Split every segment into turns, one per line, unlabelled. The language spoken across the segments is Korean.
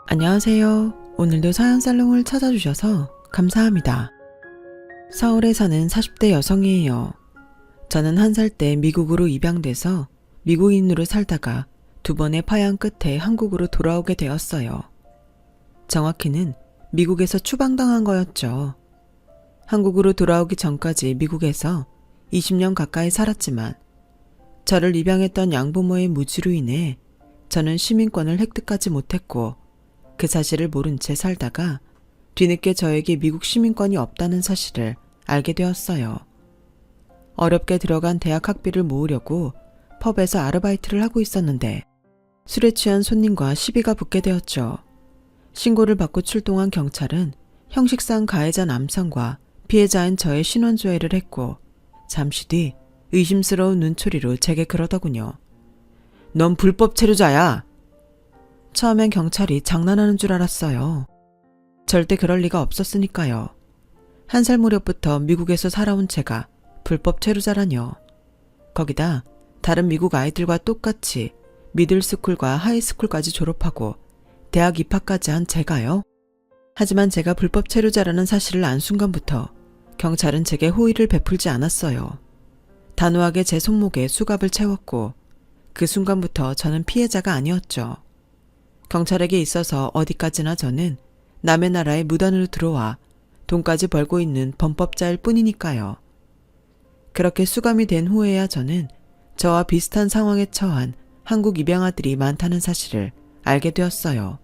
안녕하세요. 오늘도 사연살롱을 찾아주셔서 감사합니다. 서울에 사는 40대 여성이에요. 저는 1살 때 미국으로 입양돼서 미국인으로 살다가 2번의 파양 끝에 한국으로 돌아오게 되었어요. 정확히는 미국에서 추방당한 거였죠. 한국으로 돌아오기 전까지 미국에서 20년 가까이 살았지만 저를 입양했던 양부모의 무지로 인해 저는 시민권을 획득하지 못했고 그 사실을 모른 채 살다가 뒤늦게 저에게 미국 시민권이 없다는 사실을 알게 되었어요. 어렵게 들어간 대학 학비를 모으려고 펍에서 아르바이트를 하고 있었는데 술에 취한 손님과 시비가 붙게 되었죠. 신고를 받고 출동한 경찰은 형식상 가해자 남성과 피해자인 저의 신원조회를 했고 잠시 뒤 의심스러운 눈초리로 제게 그러더군요. 넌 불법 체류자야. 처음엔 경찰이 장난하는 줄 알았어요. 절대 그럴 리가 없었으니까요. 1살 무렵부터 미국에서 살아온 제가 불법 체류자라뇨. 거기다 다른 미국 아이들과 똑같이 미들스쿨과 하이스쿨까지 졸업하고 대학 입학까지 한 제가요. 하지만 제가 불법 체류자라는 사실을 안 순간부터 경찰은 제게 호의를 베풀지 않았어요. 단호하게 제 손목에 수갑을 채웠고 그 순간부터 저는 피해자가 아니었죠. 경찰에게 있어서 어디까지나 저는 남의 나라에 무단으로 들어와 돈까지 벌고 있는 범법자일 뿐이니까요. 그렇게 수감이 된 후에야 저는 저와 비슷한 상황에 처한 한국 입양아들이 많다는 사실을 알게 되었어요.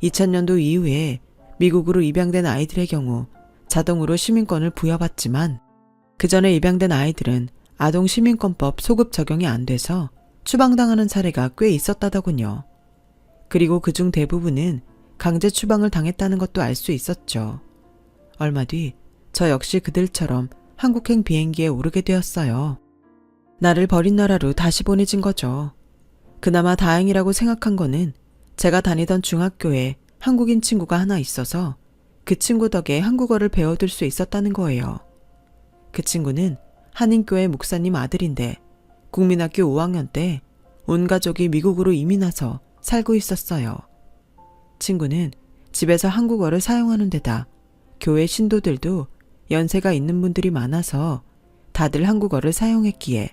2000년도 이후에 미국으로 입양된 아이들의 경우 자동으로 시민권을 부여받지만 그 전에 입양된 아이들은 아동시민권법 소급 적용이 안 돼서 추방당하는 사례가 꽤 있었다더군요. 그리고 그중 대부분은 강제 추방을 당했다는 것도 알 수 있었죠. 얼마 뒤 저 역시 그들처럼 한국행 비행기에 오르게 되었어요. 나를 버린 나라로 다시 보내진 거죠. 그나마 다행이라고 생각한 거는 제가 다니던 중학교에 한국인 친구가 하나 있어서 그 친구 덕에 한국어를 배워둘 수 있었다는 거예요. 그 친구는 한인교회 목사님 아들인데 국민학교 5학년 때 온 가족이 미국으로 이민 와서 살고 있었어요. 친구는 집에서 한국어를 사용하는 데다 교회 신도들도 연세가 있는 분들이 많아서 다들 한국어를 사용했기에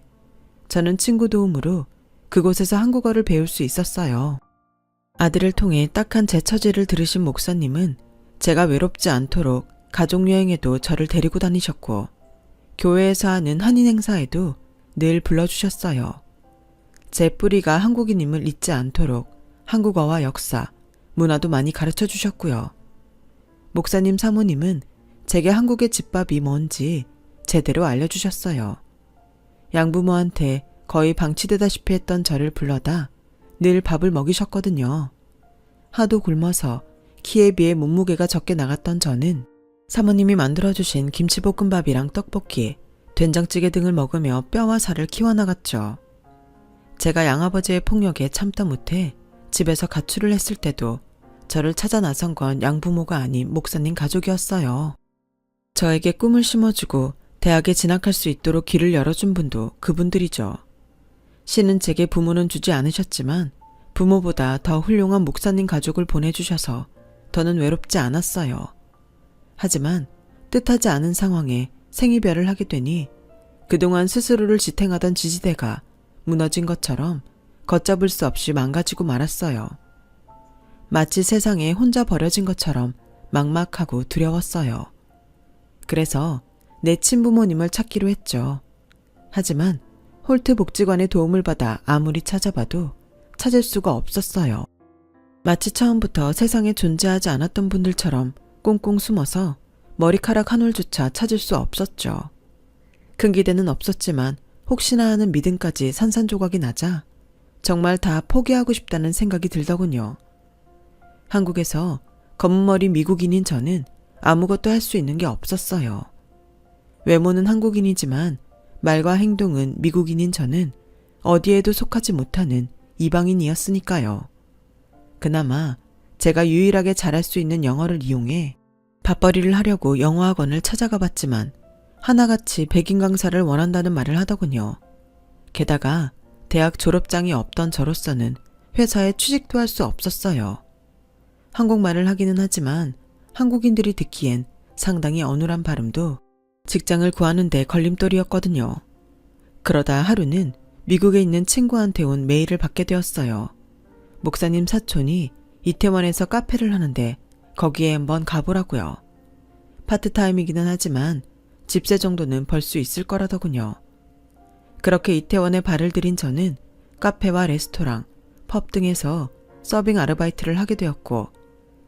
저는 친구 도움으로 그곳에서 한국어를 배울 수 있었어요. 아들을 통해 딱한 제 처지를 들으신 목사님은 제가 외롭지 않도록 가족여행에도 저를 데리고 다니셨고 교회에서 하는 한인 행사에도 늘 불러주셨어요. 제 뿌리가 한국인임을 잊지 않도록 한국어와 역사, 문화도 많이 가르쳐 주셨고요. 목사님 사모님은 제게 한국의 집밥이 뭔지 제대로 알려주셨어요. 양부모한테 거의 방치되다시피 했던 저를 불러다 늘 밥을 먹이셨거든요. 하도 굶어서 키에 비해 몸무게가 적게 나갔던 저는 사모님이 만들어주신 김치볶음밥이랑 떡볶이, 된장찌개 등을 먹으며 뼈와 살을 키워나갔죠. 제가 양아버지의 폭력에 참다 못해 집에서 가출을 했을 때도 저를 찾아 나선 건 양부모가 아닌 목사님 가족이었어요. 저에게 꿈을 심어주고 대학에 진학할 수 있도록 길을 열어준 분도 그분들이죠. 신은 제게 부모는 주지 않으셨지만 부모보다 더 훌륭한 목사님 가족을 보내주셔서 더는 외롭지 않았어요. 하지만 뜻하지 않은 상황에 생이별을 하게 되니 그동안 스스로를 지탱하던 지지대가 무너진 것처럼 걷잡을 수 없이 망가지고 말았어요. 마치 세상에 혼자 버려진 것처럼 막막하고 두려웠어요. 그래서 내 친부모님을 찾기로 했죠. 하지만 홀트 복지관의 도움을 받아 아무리 찾아봐도 찾을 수가 없었어요. 마치 처음부터 세상에 존재하지 않았던 분들처럼 꽁꽁 숨어서 머리카락 한 올조차 찾을 수 없었죠. 큰 기대는 없었지만 혹시나 하는 믿음까지 산산조각이 나자 정말 다 포기하고 싶다는 생각이 들더군요. 한국에서 검은머리 미국인인 저는 아무것도 할 수 있는 게 없었어요. 외모는 한국인이지만 말과 행동은 미국인인 저는 어디에도 속하지 못하는 이방인이었으니까요. 그나마 제가 유일하게 잘할 수 있는 영어를 이용해 밥벌이를 하려고 영어학원을 찾아가 봤지만 하나같이 백인 강사를 원한다는 말을 하더군요. 게다가 대학 졸업장이 없던 저로서는 회사에 취직도 할 수 없었어요. 한국말을 하기는 하지만 한국인들이 듣기엔 상당히 어눌한 발음도 직장을 구하는 데 걸림돌이었거든요. 그러다 하루는 미국에 있는 친구한테 온 메일을 받게 되었어요. 목사님 사촌이 이태원에서 카페를 하는데 거기에 한번 가보라고요. 파트타임이기는 하지만 집세 정도는 벌 수 있을 거라더군요. 그렇게 이태원에 발을 들인 저는 카페와 레스토랑, 펍 등에서 서빙 아르바이트를 하게 되었고,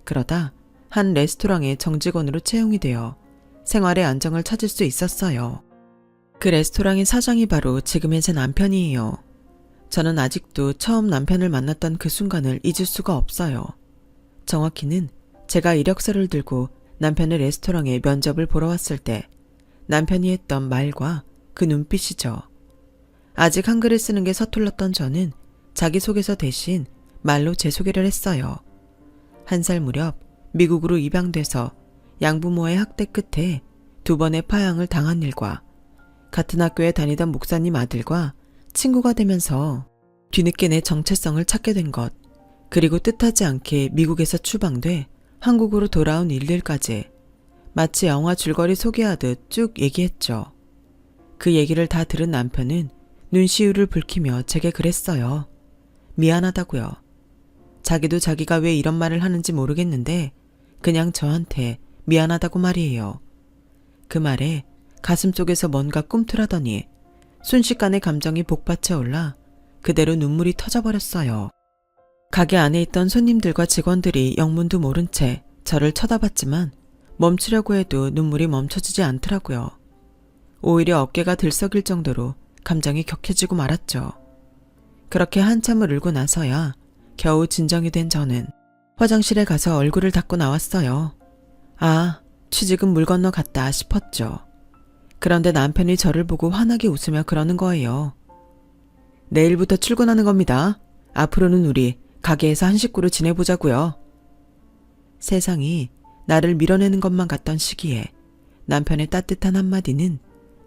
그러다 한 레스토랑의 정직원으로 채용이 되어 생활의 안정을 찾을 수 있었어요. 그 레스토랑의 사장이 바로 지금의 제 남편이에요. 저는 아직도 처음 남편을 만났던 그 순간을 잊을 수가 없어요. 정확히는 제가 이력서를 들고 남편의 레스토랑에 면접을 보러 왔을 때 남편이 했던 말과 그 눈빛이죠. 아직 한글을 쓰는 게 서툴렀던 저는 자기소개서 대신 말로 제 소개를 했어요. 1살 무렵 미국으로 입양돼서 양부모의 학대 끝에 2번의 파양을 당한 일과 같은 학교에 다니던 목사님 아들과 친구가 되면서 뒤늦게 내 정체성을 찾게 된 것, 그리고 뜻하지 않게 미국에서 추방돼 한국으로 돌아온 일들까지 마치 영화 줄거리 소개하듯 쭉 얘기했죠. 그 얘기를 다 들은 남편은 눈시울을 붉히며 제게 그랬어요. 미안하다고요. 자기도 자기가 왜 이런 말을 하는지 모르겠는데 그냥 저한테 미안하다고 말이에요. 그 말에 가슴속에서 뭔가 꿈틀하더니 순식간에 감정이 복받쳐 올라 그대로 눈물이 터져버렸어요. 가게 안에 있던 손님들과 직원들이 영문도 모른 채 저를 쳐다봤지만 멈추려고 해도 눈물이 멈춰지지 않더라고요. 오히려 어깨가 들썩일 정도로 감정이 격해지고 말았죠. 그렇게 한참을 울고 나서야 겨우 진정이 된 저는 화장실에 가서 얼굴을 닦고 나왔어요. 아, 취직은 물 건너 갔다 싶었죠. 그런데 남편이 저를 보고 환하게 웃으며 그러는 거예요. 내일부터 출근하는 겁니다. 앞으로는 우리 가게에서 한 식구로 지내보자고요. 세상이 나를 밀어내는 것만 같던 시기에 남편의 따뜻한 한마디는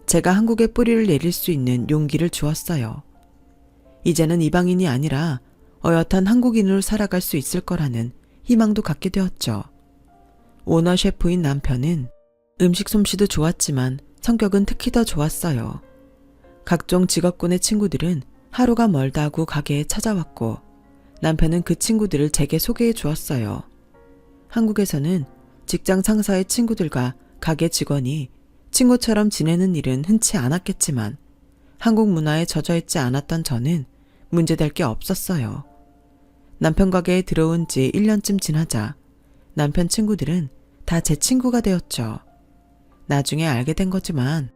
제가 한국에 뿌리를 내릴 수 있는 용기를 주었어요. 이제는 이방인이 아니라 어엿한 한국인으로 살아갈 수 있을 거라는 희망도 갖게 되었죠. 오너 셰프인 남편은 음식 솜씨도 좋았지만 성격은 특히 더 좋았어요. 각종 직업군의 친구들은 하루가 멀다 하고 가게에 찾아왔고 남편은 그 친구들을 제게 소개해 주었어요. 한국에서는 직장 상사의 친구들과 가게 직원이 친구처럼 지내는 일은 흔치 않았겠지만 한국 문화에 젖어있지 않았던 저는 문제될 게 없었어요. 남편 가게에 들어온 지 1년쯤 지나자 남편 친구들은 다 제 친구가 되었죠. 나중에 알게 된 거지만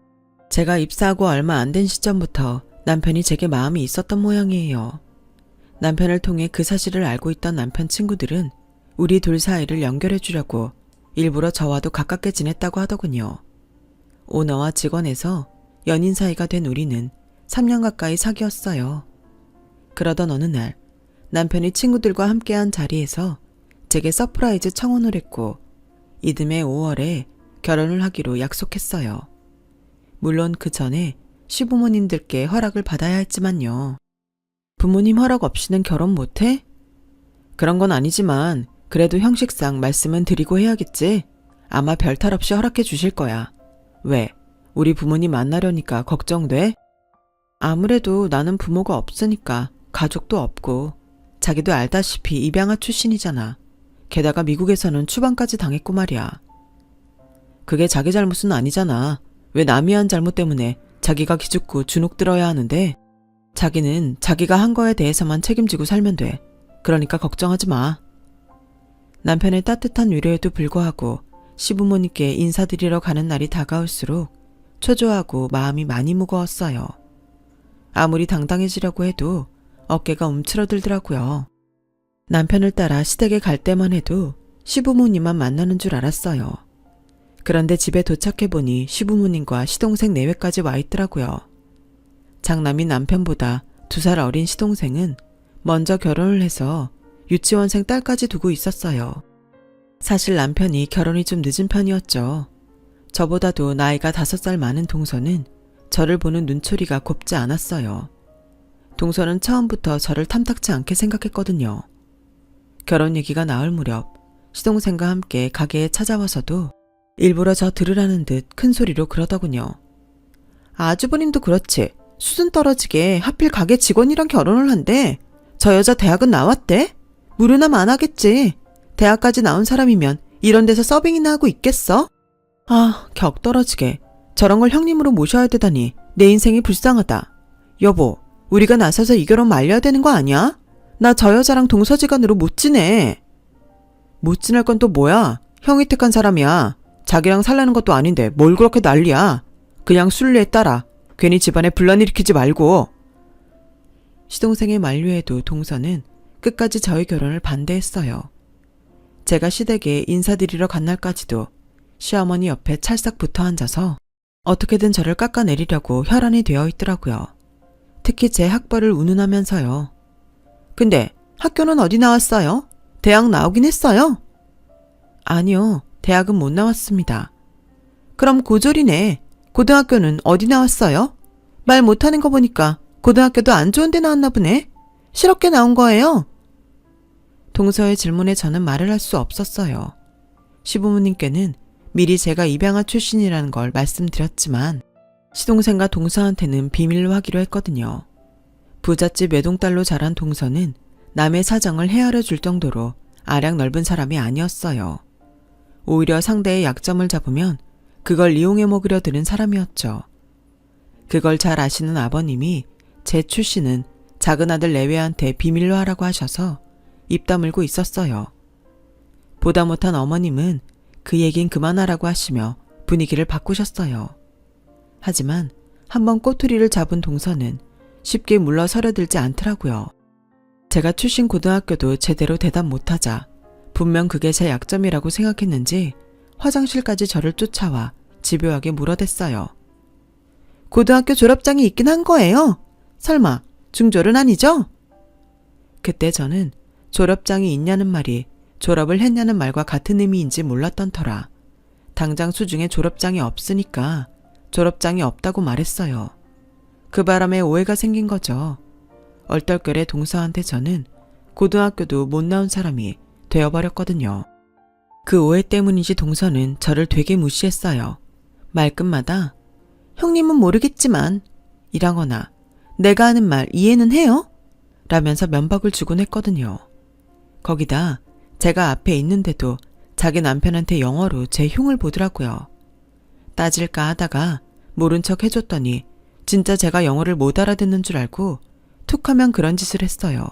제가 입사하고 얼마 안 된 시점부터 남편이 제게 마음이 있었던 모양이에요. 남편을 통해 그 사실을 알고 있던 남편 친구들은 우리 둘 사이를 연결해 주려고 일부러 저와도 가깝게 지냈다고 하더군요. 오너와 직원에서 연인 사이가 된 우리는 3년 가까이 사귀었어요. 그러던 어느 날 남편이 친구들과 함께한 자리에서 제게 서프라이즈 청혼을 했고 이듬해 5월에 결혼을 하기로 약속했어요. 물론 그 전에 시부모님들께 허락을 받아야 했지만요. 부모님 허락 없이는 결혼 못해? 그런 건 아니지만 그래도 형식상 말씀은 드리고 해야겠지. 아마 별탈 없이 허락해 주실 거야. 왜? 우리 부모님 만나려니까 걱정돼? 아무래도 나는 부모가 없으니까 가족도 없고 자기도 알다시피 입양아 출신이잖아. 게다가 미국에서는 추방까지 당했고 말이야. 그게 자기 잘못은 아니잖아. 왜 남이 한 잘못 때문에 자기가 기죽고 주눅 들어야 하는데 자기는 자기가 한 거에 대해서만 책임지고 살면 돼. 그러니까 걱정하지 마. 남편의 따뜻한 위로에도 불구하고 시부모님께 인사드리러 가는 날이 다가올수록 초조하고 마음이 많이 무거웠어요. 아무리 당당해지려고 해도 어깨가 움츠러들더라고요. 남편을 따라 시댁에 갈 때만 해도 시부모님만 만나는 줄 알았어요. 그런데 집에 도착해보니 시부모님과 시동생 내외까지 와 있더라고요. 장남인 남편보다 2살 어린 시동생은 먼저 결혼을 해서 유치원생 딸까지 두고 있었어요. 사실 남편이 결혼이 좀 늦은 편이었죠. 저보다도 나이가 5살 많은 동서는 저를 보는 눈초리가 곱지 않았어요. 동서는 처음부터 저를 탐탁치 않게 생각했거든요. 결혼 얘기가 나올 무렵 시동생과 함께 가게에 찾아와서도 일부러 저 들으라는 듯 큰 소리로 그러더군요. 아주버님도 그렇지. 수준 떨어지게 하필 가게 직원이랑 결혼을 한대. 저 여자 대학은 나왔대? 무료남 안 하겠지. 대학까지 나온 사람이면 이런 데서 서빙이나 하고 있겠어? 아, 격 떨어지게. 저런 걸 형님으로 모셔야 되다니 내 인생이 불쌍하다. 여보, 우리가 나서서 이 결혼 말려야 되는 거 아니야? 나 저 여자랑 동서지간으로 못 지내. 못 지낼 건 또 뭐야? 형이 택한 사람이야. 자기랑 살라는 것도 아닌데 뭘 그렇게 난리야. 그냥 순리에 따라. 괜히 집안에 분란 일으키지 말고. 시동생의 만류에도 동서는 끝까지 저희 결혼을 반대했어요. 제가 시댁에 인사드리러 간 날까지도 시어머니 옆에 찰싹 붙어 앉아서 어떻게든 저를 깎아내리려고 혈안이 되어 있더라고요. 특히 제 학벌을 운운하면서요. 근데 학교는 어디 나왔어요? 대학 나오긴 했어요? 아니요, 대학은 못 나왔습니다. 그럼 고졸이네. 고등학교는 어디 나왔어요? 말 못하는 거 보니까 고등학교도 안 좋은 데 나왔나 보네. 실업계 나온 거예요? 동서의 질문에 저는 말을 할 수 없었어요. 시부모님께는 미리 제가 입양아 출신이라는 걸 말씀드렸지만 시동생과 동서한테는 비밀로 하기로 했거든요. 부잣집 외동딸로 자란 동서는 남의 사정을 헤아려 줄 정도로 아량 넓은 사람이 아니었어요. 오히려 상대의 약점을 잡으면 그걸 이용해 먹으려 드는 사람이었죠. 그걸 잘 아시는 아버님이 제 출신은 작은 아들 내외한테 비밀로 하라고 하셔서 입 다물고 있었어요. 보다 못한 어머님은 그 얘긴 그만하라고 하시며 분위기를 바꾸셨어요. 하지만 한번 꼬투리를 잡은 동서는 쉽게 물러서려들지 않더라고요. 제가 출신 고등학교도 제대로 대답 못하자 분명 그게 제 약점이라고 생각했는지 화장실까지 저를 쫓아와 집요하게 물어댔어요. 고등학교 졸업장이 있긴 한 거예요? 설마 중졸은 아니죠? 그때 저는 졸업장이 있냐는 말이 졸업을 했냐는 말과 같은 의미인지 몰랐던 터라 당장 수중에 졸업장이 없으니까 졸업장이 없다고 말했어요. 그 바람에 오해가 생긴 거죠. 얼떨결에 동서한테 저는 고등학교도 못 나온 사람이 되어버렸거든요. 그 오해 때문인지 동서는 저를 되게 무시했어요. 말끝마다 형님은 모르겠지만 이라거나 내가 하는 말 이해는 해요? 라면서 면박을 주곤 했거든요. 거기다 제가 앞에 있는데도 자기 남편한테 영어로 제 흉을 보더라고요. 따질까 하다가 모른 척 해줬더니 진짜 제가 영어를 못 알아듣는 줄 알고 툭 하면 그런 짓을 했어요.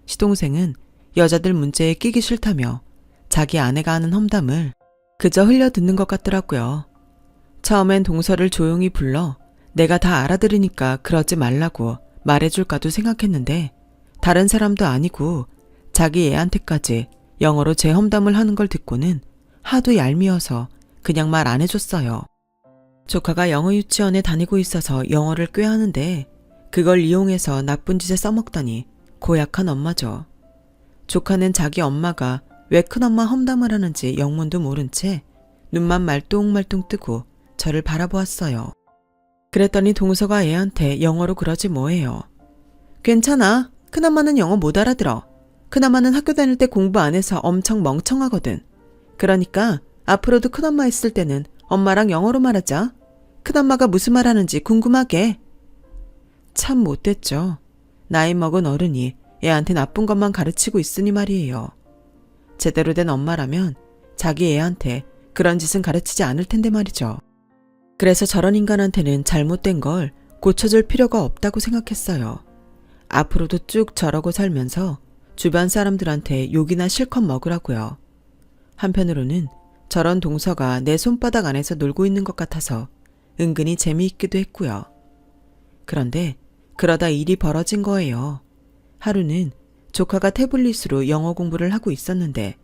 시동생은 여자들 문제에 끼기 싫다며 자기 아내가 하는 험담을 그저 흘려듣는 것 같더라고요. 처음엔 동서를 조용히 불러 내가 다 알아들으니까 그러지 말라고 말해줄까도 생각했는데 다른 사람도 아니고 자기 애한테까지 영어로 제 험담을 하는 걸 듣고는 하도 얄미워서 그냥 말 안 해줬어요. 조카가 영어 유치원에 다니고 있어서 영어를 꽤 하는데 그걸 이용해서 나쁜 짓에 써먹다니 고약한 엄마죠. 조카는 자기 엄마가 왜 큰엄마 험담을 하는지 영문도 모른 채 눈만 말똥말똥 뜨고 저를 바라보았어요. 그랬더니 동서가 애한테 영어로 그러지 뭐해요. 괜찮아. 큰엄마는 영어 못 알아들어. 큰엄마는 학교 다닐 때 공부 안 해서 엄청 멍청하거든. 그러니까 앞으로도 큰엄마 있을 때는 엄마랑 영어로 말하자. 큰엄마가 무슨 말 하는지 궁금하게. 참 못됐죠. 나이 먹은 어른이 애한테 나쁜 것만 가르치고 있으니 말이에요. 제대로 된 엄마라면 자기 애한테 그런 짓은 가르치지 않을 텐데 말이죠. 그래서 저런 인간한테는 잘못된 걸 고쳐줄 필요가 없다고 생각했어요. 앞으로도 쭉 저러고 살면서 주변 사람들한테 욕이나 실컷 먹으라고요. 한편으로는 저런 동서가 내 손바닥 안에서 놀고 있는 것 같아서 은근히 재미있기도 했고요. 그런데 그러다 일이 벌어진 거예요. 하루는 조카가 태블릿으로 영어 공부를 하고 있었는데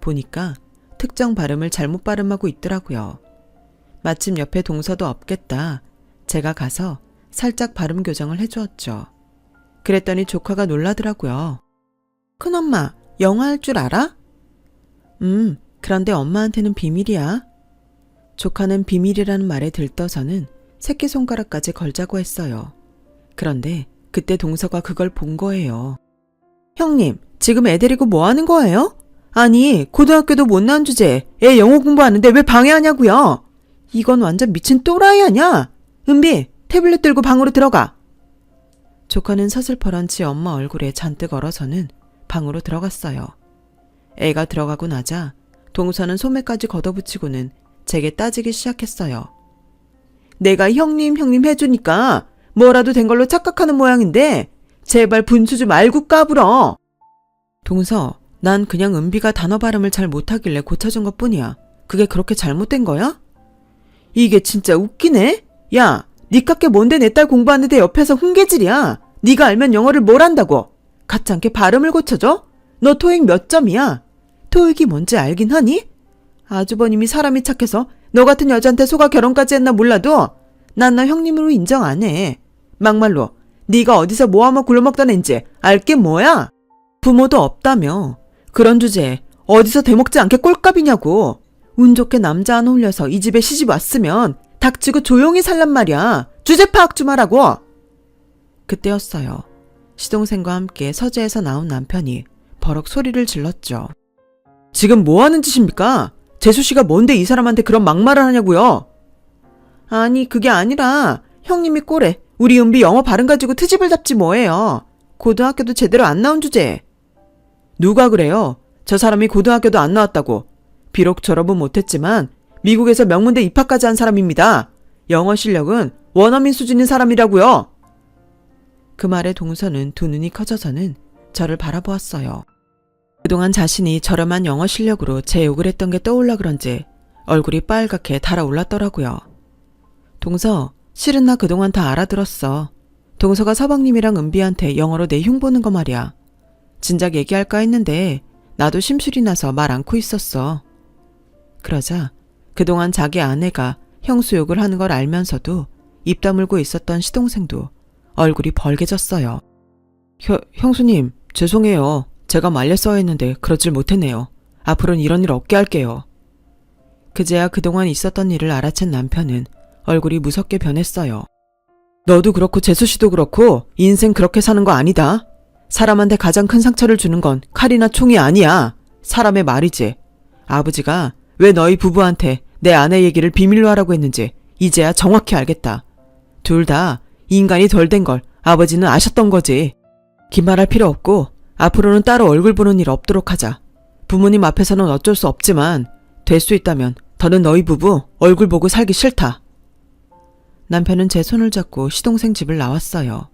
보니까 특정 발음을 잘못 발음하고 있더라고요. 마침 옆에 동서도 없겠다. 제가 가서 살짝 발음 교정을 해주었죠. 그랬더니 조카가 놀라더라고요. 큰엄마, 영어 할 줄 알아? 그런데 엄마한테는 비밀이야. 조카는 비밀이라는 말에 들떠서는 새끼손가락까지 걸자고 했어요. 그런데 그때 동서가 그걸 본 거예요. 형님, 지금 애 데리고 뭐 하는 거예요? 아니, 고등학교도 못 나온 주제에 애 영어 공부하는데 왜 방해하냐고요? 이건 완전 미친 또라이 아냐? 은비, 태블릿 들고 방으로 들어가. 조카는 서슬퍼런 지 엄마 얼굴에 잔뜩 얼어서는 방으로 들어갔어요. 애가 들어가고 나자 동서는 소매까지 걷어붙이고는 제게 따지기 시작했어요. 내가 형님 해주니까 뭐라도 된 걸로 착각하는 모양인데 제발 분수지 말고 까불어. 동서, 난 그냥 은비가 단어 발음을 잘 못하길래 고쳐준 것뿐이야. 그게 그렇게 잘못된 거야? 이게 진짜 웃기네? 야, 니깎게 뭔데 내 딸 공부하는데 옆에서 훈계질이야. 네가 알면 영어를 뭘 안다고. 가짜않게 발음을 고쳐줘? 너 토익 몇 점이야? 토익이 뭔지 알긴 하니? 아주버님이 사람이 착해서 너 같은 여자한테 속아 결혼까지 했나 몰라도 난 너 형님으로 인정 안 해. 막말로 네가 어디서 모아먹 굴러먹던 앤지 알게 뭐야? 부모도 없다며. 그런 주제에 어디서 대먹지 않게 꼴값이냐고. 운 좋게 남자 안 홀려서 이 집에 시집 왔으면 닥치고 조용히 살란 말이야. 주제 파악 좀 하라고. 그때였어요. 시동생과 함께 서재에서 나온 남편이 버럭 소리를 질렀죠. 지금 뭐 하는 짓입니까? 재수씨가 뭔데 이 사람한테 그런 막말을 하냐고요? 아니, 그게 아니라 형님이 꼴에 우리 은비 영어 발음 가지고 트집을 잡지 뭐예요. 고등학교도 제대로 안 나온 주제에. 누가 그래요? 저 사람이 고등학교도 안 나왔다고. 비록 졸업은 못했지만 미국에서 명문대 입학까지 한 사람입니다. 영어 실력은 원어민 수준인 사람이라고요. 그 말에 동서는 두 눈이 커져서는 저를 바라보았어요. 그동안 자신이 저렴한 영어 실력으로 제 욕을 했던 게 떠올라 그런지 얼굴이 빨갛게 달아올랐더라고요. 동서, 실은 나 그동안 다 알아들었어. 동서가 서방님이랑 은비한테 영어로 내 흉보는 거 말이야. 진작 얘기할까 했는데 나도 심술이 나서 말 않고 있었어. 그러자 그동안 자기 아내가 형수 욕을 하는 걸 알면서도 입 다물고 있었던 시동생도 얼굴이 벌개졌어요. 형수님, 죄송해요. 제가 말렸어야 했는데 그러질 못했네요. 앞으로는 이런 일 없게 할게요. 그제야 그동안 있었던 일을 알아챈 남편은 얼굴이 무섭게 변했어요. 너도 그렇고 재수씨도 그렇고 인생 그렇게 사는 거 아니다. 사람한테 가장 큰 상처를 주는 건 칼이나 총이 아니야. 사람의 말이지. 아버지가 왜 너희 부부한테 내 아내 얘기를 비밀로 하라고 했는지 이제야 정확히 알겠다. 둘 다 인간이 덜 된 걸 아버지는 아셨던 거지. 긴 말할 필요 없고 앞으로는 따로 얼굴 보는 일 없도록 하자. 부모님 앞에서는 어쩔 수 없지만 될 수 있다면 더는 너희 부부 얼굴 보고 살기 싫다. 남편은 제 손을 잡고 시동생 집을 나왔어요.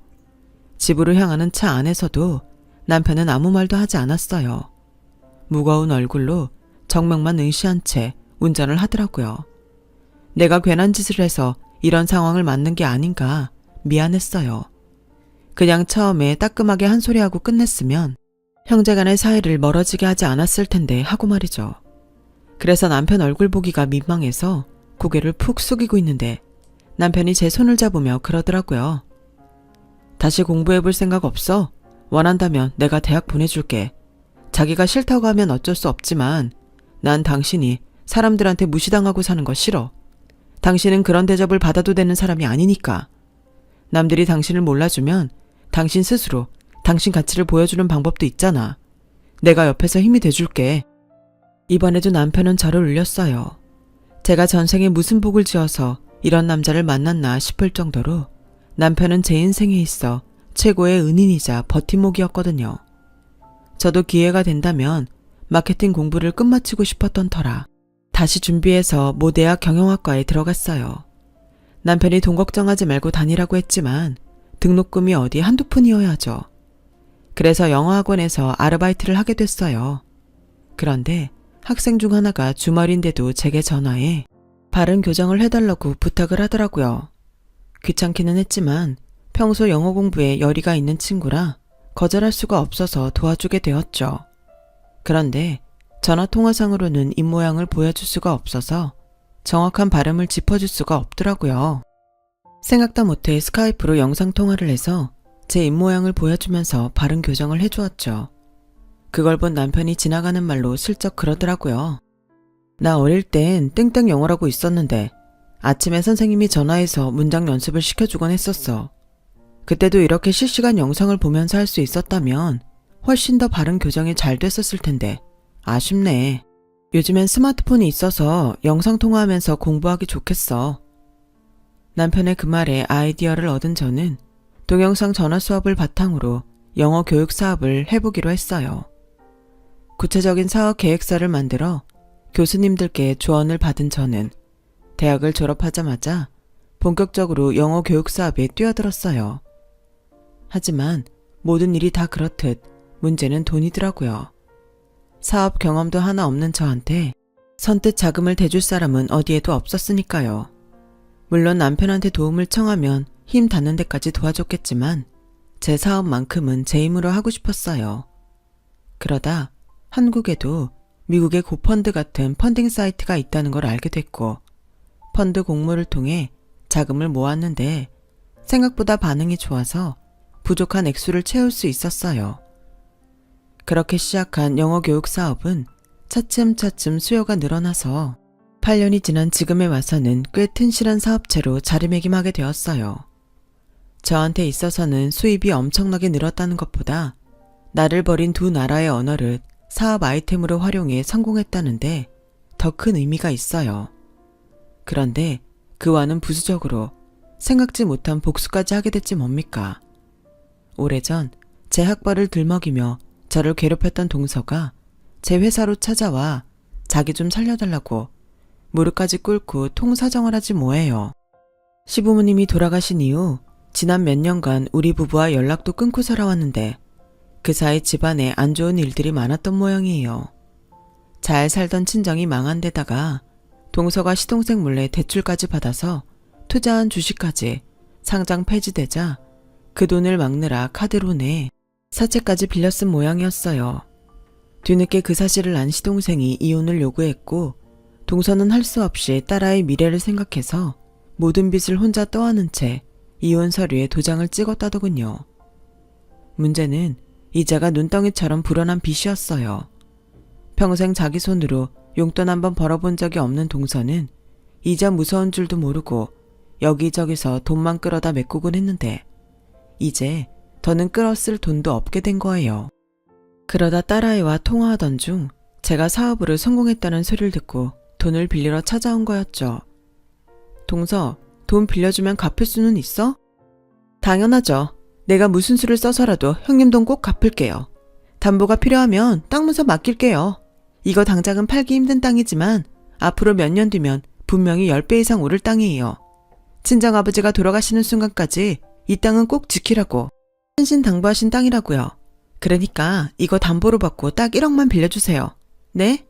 집으로 향하는 차 안에서도 남편은 아무 말도 하지 않았어요. 무거운 얼굴로 정명만 응시한 채 운전을 하더라고요. 내가 괜한 짓을 해서 이런 상황을 맞는 게 아닌가 미안했어요. 그냥 처음에 따끔하게 한 소리하고 끝냈으면 형제간의 사이를 멀어지게 하지 않았을 텐데 하고 말이죠. 그래서 남편 얼굴 보기가 민망해서 고개를 푹 숙이고 있는데 남편이 제 손을 잡으며 그러더라고요. 다시 공부해볼 생각 없어? 원한다면 내가 대학 보내줄게. 자기가 싫다고 하면 어쩔 수 없지만 난 당신이 사람들한테 무시당하고 사는 거 싫어. 당신은 그런 대접을 받아도 되는 사람이 아니니까. 남들이 당신을 몰라주면 당신 스스로 당신 가치를 보여주는 방법도 있잖아. 내가 옆에서 힘이 돼줄게. 이번에도 남편은 저를 울렸어요. 제가 전생에 무슨 복을 지어서 이런 남자를 만났나 싶을 정도로 남편은 제 인생에 있어 최고의 은인이자 버팀목이었거든요. 저도 기회가 된다면 마케팅 공부를 끝마치고 싶었던 터라 다시 준비해서 모 대학 경영학과에 들어갔어요. 남편이 돈 걱정하지 말고 다니라고 했지만 등록금이 어디 한두 푼이어야죠. 그래서 영어학원에서 아르바이트를 하게 됐어요. 그런데 학생 중 하나가 주말인데도 제게 전화해 발음 교정을 해달라고 부탁을 하더라고요. 귀찮기는 했지만 평소 영어 공부에 열의가 있는 친구라 거절할 수가 없어서 도와주게 되었죠. 그런데 전화통화상으로는 입모양을 보여줄 수가 없어서 정확한 발음을 짚어줄 수가 없더라고요. 생각도 못해 스카이프로 영상통화를 해서 제 입모양을 보여주면서 발음 교정을 해주었죠. 그걸 본 남편이 지나가는 말로 슬쩍 그러더라고요. 나 어릴 땐 땡땡 영어라고 있었는데 아침에 선생님이 전화해서 문장 연습을 시켜주곤 했었어. 그때도 이렇게 실시간 영상을 보면서 할 수 있었다면 훨씬 더 발음 교정이 잘 됐었을 텐데 아쉽네. 요즘엔 스마트폰이 있어서 영상통화하면서 공부하기 좋겠어. 남편의 그 말에 아이디어를 얻은 저는 동영상 전화 수업을 바탕으로 영어 교육 사업을 해보기로 했어요. 구체적인 사업 계획서를 만들어 교수님들께 조언을 받은 저는 대학을 졸업하자마자 본격적으로 영어 교육 사업에 뛰어들었어요. 하지만 모든 일이 다 그렇듯 문제는 돈이더라고요. 사업 경험도 하나 없는 저한테 선뜻 자금을 대줄 사람은 어디에도 없었으니까요. 물론 남편한테 도움을 청하면 힘 닿는 데까지 도와줬겠지만 제 사업만큼은 제 힘으로 하고 싶었어요. 그러다 한국에도 미국의 고펀드 같은 펀딩 사이트가 있다는 걸 알게 됐고 펀드 공모를 통해 자금을 모았는데 생각보다 반응이 좋아서 부족한 액수를 채울 수 있었어요. 그렇게 시작한 영어 교육 사업은 차츰차츰 수요가 늘어나서 8년이 지난 지금에 와서는 꽤 튼실한 사업체로 자리매김하게 되었어요. 저한테 있어서는 수입이 엄청나게 늘었다는 것보다 나를 버린 두 나라의 언어를 사업 아이템으로 활용해 성공했다는데 더 큰 의미가 있어요. 그런데 그와는 부수적으로 생각지 못한 복수까지 하게 됐지 뭡니까? 오래전 제 학벌을 들먹이며 저를 괴롭혔던 동서가 제 회사로 찾아와 자기 좀 살려달라고 무릎까지 꿇고 통사정을 하지 뭐예요. 시부모님이 돌아가신 이후 지난 몇 년간 우리 부부와 연락도 끊고 살아왔는데 그 사이 집안에 안 좋은 일들이 많았던 모양이에요. 잘 살던 친정이 망한 데다가 동서가 시동생 몰래 대출까지 받아서 투자한 주식까지 상장 폐지되자 그 돈을 막느라 카드로 내 사채까지 빌려 쓴 모양이었어요. 뒤늦게 그 사실을 안 시동생이 이혼을 요구했고 동서는 할 수 없이 딸아이 미래를 생각해서 모든 빚을 혼자 떠안은 채 이혼 서류에 도장을 찍었다더군요. 문제는 이자가 눈덩이처럼 불어난 빚이었어요. 평생 자기 손으로 용돈 한번 벌어본 적이 없는 동서는 이자 무서운 줄도 모르고 여기저기서 돈만 끌어다 메꾸곤 했는데 이제 더는 끌었을 돈도 없게 된 거예요. 그러다 딸아이와 통화하던 중 제가 사업으로 성공했다는 소리를 듣고 돈을 빌리러 찾아온 거였죠. 동서, 돈 빌려주면 갚을 수는 있어? 당연하죠. 내가 무슨 수를 써서라도 형님 돈 꼭 갚을게요. 담보가 필요하면 땅 문서 맡길게요. 이거 당장은 팔기 힘든 땅이지만 앞으로 몇 년 뒤면 분명히 10배 이상 오를 땅이에요. 친정아버지가 돌아가시는 순간까지 이 땅은 꼭 지키라고 신신당부하신 땅이라고요. 그러니까 이거 담보로 받고 딱 1억만 빌려주세요. 네?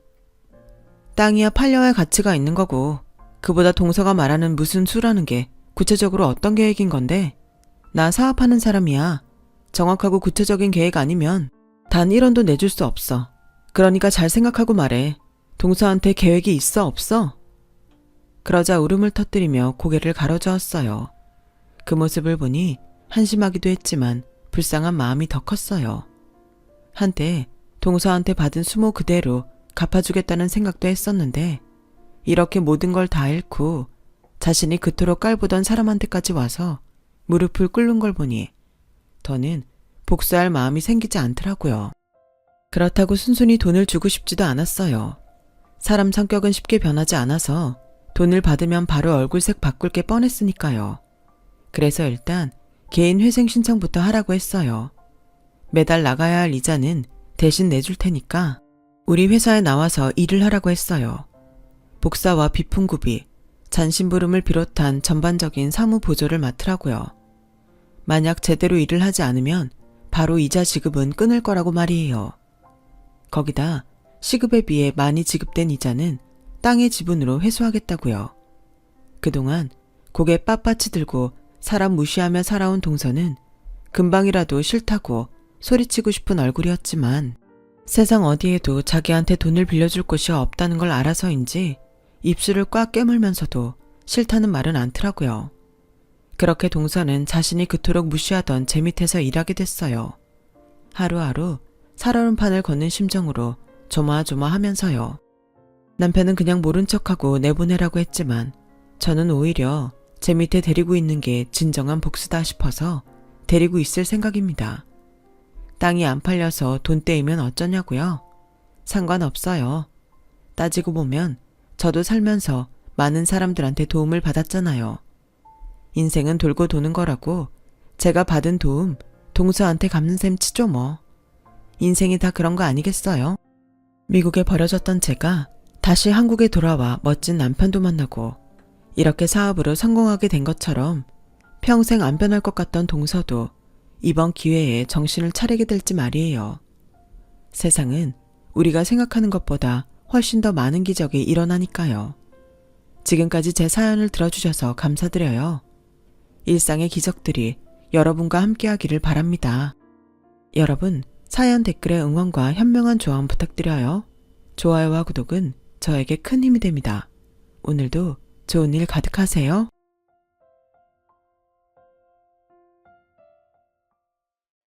땅이야 팔려야 할 가치가 있는 거고 그보다 동서가 말하는 무슨 수라는 게 구체적으로 어떤 계획인 건데 나 사업하는 사람이야. 정확하고 구체적인 계획 아니면 단 1원도 내줄 수 없어. 그러니까 잘 생각하고 말해. 동서한테 계획이 있어 없어? 그러자 울음을 터뜨리며 고개를 가로저었어요. 그 모습을 보니 한심하기도 했지만 불쌍한 마음이 더 컸어요. 한때 동서한테 받은 수모 그대로 갚아주겠다는 생각도 했었는데 이렇게 모든 걸 다 잃고 자신이 그토록 깔보던 사람한테까지 와서 무릎을 꿇는 걸 보니 더는 복수할 마음이 생기지 않더라고요. 그렇다고 순순히 돈을 주고 싶지도 않았어요. 사람 성격은 쉽게 변하지 않아서 돈을 받으면 바로 얼굴색 바꿀 게 뻔했으니까요. 그래서 일단 개인 회생 신청부터 하라고 했어요. 매달 나가야 할 이자는 대신 내줄 테니까 우리 회사에 나와서 일을 하라고 했어요. 복사와 비품구비, 잔심부름을 비롯한 전반적인 사무 보조를 맡으라고요. 만약 제대로 일을 하지 않으면 바로 이자 지급은 끊을 거라고 말이에요. 거기다 시급에 비해 많이 지급된 이자는 땅의 지분으로 회수하겠다고요. 그동안 고개 빳빳이 들고 사람 무시하며 살아온 동서는 금방이라도 싫다고 소리치고 싶은 얼굴이었지만 세상 어디에도 자기한테 돈을 빌려줄 곳이 없다는 걸 알아서인지 입술을 꽉 깨물면서도 싫다는 말은 않더라고요. 그렇게 동서는 자신이 그토록 무시하던 제 밑에서 일하게 됐어요. 하루하루 살얼음판을 걷는 심정으로 조마조마하면서요. 남편은 그냥 모른 척하고 내보내라고 했지만 저는 오히려 제 밑에 데리고 있는 게 진정한 복수다 싶어서 데리고 있을 생각입니다. 땅이 안 팔려서 돈 떼이면 어쩌냐고요? 상관없어요. 따지고 보면 저도 살면서 많은 사람들한테 도움을 받았잖아요. 인생은 돌고 도는 거라고 제가 받은 도움 동서한테 갚는 셈 치죠 뭐. 인생이 다 그런 거 아니겠어요? 미국에 버려졌던 제가 다시 한국에 돌아와 멋진 남편도 만나고 이렇게 사업으로 성공하게 된 것처럼 평생 안 변할 것 같던 동서도 이번 기회에 정신을 차리게 될지 말이에요. 세상은 우리가 생각하는 것보다 훨씬 더 많은 기적이 일어나니까요. 지금까지 제 사연을 들어주셔서 감사드려요. 일상의 기적들이 여러분과 함께하기를 바랍니다. 여러분, 사연 댓글에 응원과 현명한 조언 부탁드려요. 좋아요와 구독은 저에게 큰 힘이 됩니다. 오늘도 좋은 일 가득하세요.